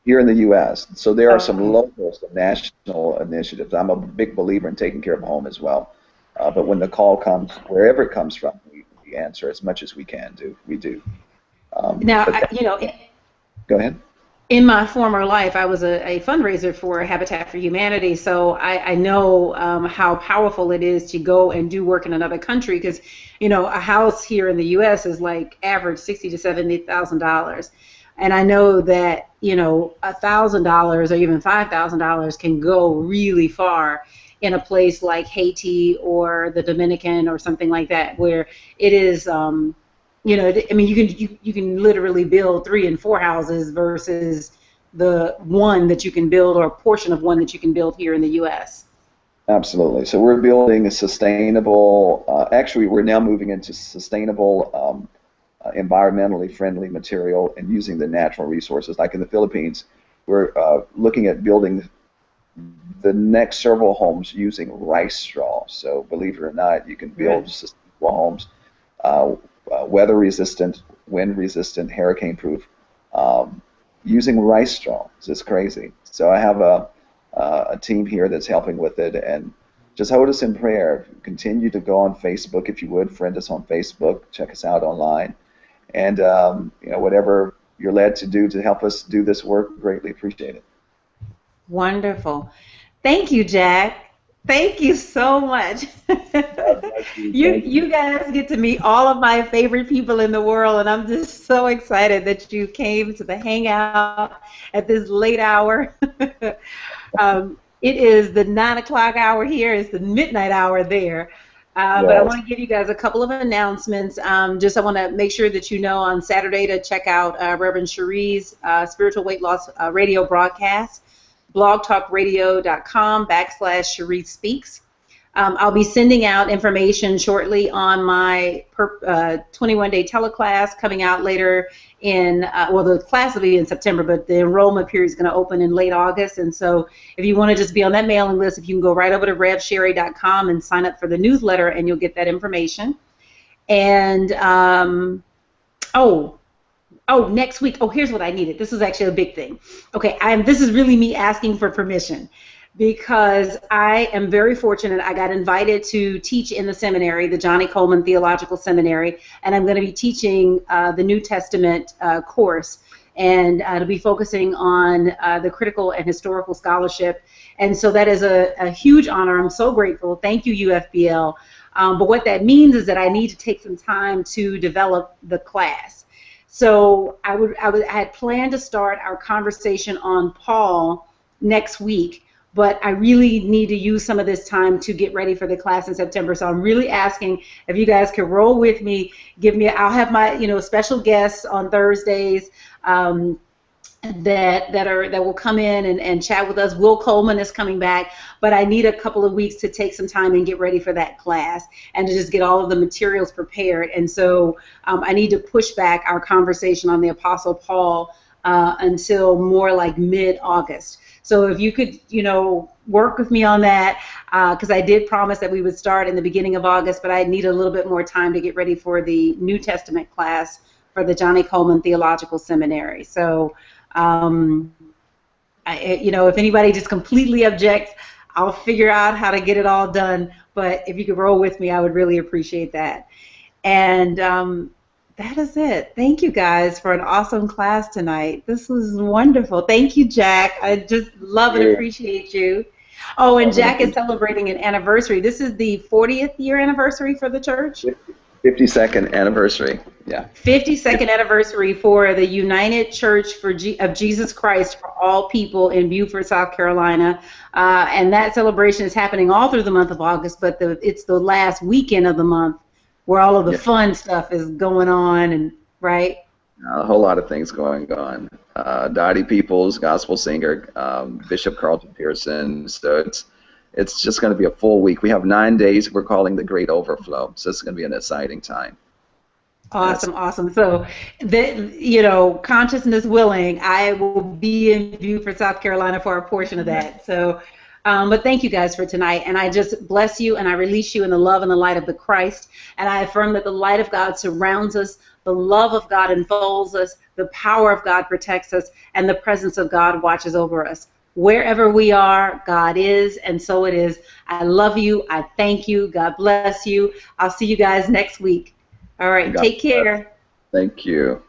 Here in the U.S. So there are some local, some national initiatives. I'm a big believer in taking care of home as well. But when the call comes, wherever it comes from, we answer as much as we can do. We do. Now, go ahead. In my former life, I was a fundraiser for Habitat for Humanity, so I know how powerful it is to go and do work in another country, because a house here in the U.S. is like average $60,000 to $70,000, and I know that $1,000 or even $5,000 can go really far in a place like Haiti or the Dominican or something like that, where it is. You can literally build 3 and 4 houses versus the one that you can build, or a portion of one that you can build here in the U.S. Absolutely. So we're building a sustainable. Actually, we're now moving into sustainable environmentally friendly material and using the natural resources. Like in the Philippines, we're looking at building the next several homes using rice straw. So believe it or not, you can build sustainable homes, weather resistant, wind resistant, hurricane proof, using rice straw. It's crazy. So I have a team here that's helping with it, and just hold us in prayer. Continue to go on Facebook if you would. Friend us on Facebook. Check us out online, and whatever you're led to do to help us do this work, greatly appreciate it. Wonderful. Thank you, Jack. Thank you so much. You guys get to meet all of my favorite people in the world, and I'm just so excited that you came to the Hangout at this late hour. It is the 9 o'clock hour here. It's the midnight hour there. But I want to give you guys a couple of announcements. I want to make sure that you know on Saturday to check out Reverend Cherie's Spiritual Weight Loss radio broadcast, blogtalkradio.com/Cherie Speaks. I'll be sending out information shortly on my 21-day teleclass coming out later in, the class will be in September, but the enrollment period is going to open in late August. And so if you want to just be on that mailing list, if you can go right over to revsherry.com and sign up for the newsletter, and you'll get that information. And, next week, here's what I needed. This is actually a big thing. Okay, this is really me asking for permission, because I am very fortunate. I got invited to teach in the seminary, the Johnny Coleman Theological Seminary, and I'm going to be teaching the New Testament course, and to be focusing on the critical and historical scholarship. And so that is a huge honor. I'm so grateful. Thank you, UFBL. But what that means is that I need to take some time to develop the class. So I had planned to start our conversation on Paul next week, but I really need to use some of this time to get ready for the class in September. So I'm really asking if you guys can roll with me. I'll have my special guests on Thursdays that will come in and chat with us. Will Coleman is coming back, but I need a couple of weeks to take some time and get ready for that class and to just get all of the materials prepared. And so I need to push back our conversation on the Apostle Paul until more like mid-August. So if you could, work with me on that, because I did promise that we would start in the beginning of August, but I need a little bit more time to get ready for the New Testament class for the Johnny Coleman Theological Seminary. So, if anybody just completely objects, I'll figure out how to get it all done. But if you could roll with me, I would really appreciate that. And that is it. Thank you guys for an awesome class tonight. This was wonderful. Thank you, Jack. I just love and appreciate you. Oh, and Jack is celebrating an anniversary. This is the 40th year anniversary for the church? 52nd anniversary, yeah. 52nd anniversary for the United Church of Jesus Christ for All People in Beaufort, South Carolina. And that celebration is happening all through the month of August, but it's the last weekend of the month where all of the fun stuff is going on, and right? A whole lot of things going on. Dottie Peoples, gospel singer, Bishop Carlton Pearson. So it's just going to be a full week. We have 9 days. We're calling the Great Overflow. So it's going to be an exciting time. Awesome, awesome. So, consciousness willing, I will be in Beaufort, South Carolina for a portion of that. So, but thank you guys for tonight, and I just bless you, and I release you in the love and the light of the Christ, and I affirm that the light of God surrounds us, the love of God enfolds us, the power of God protects us, and the presence of God watches over us. Wherever we are, God is, and so it is. I love you. I thank you. God bless you. I'll see you guys next week. All right, take care. Thank you.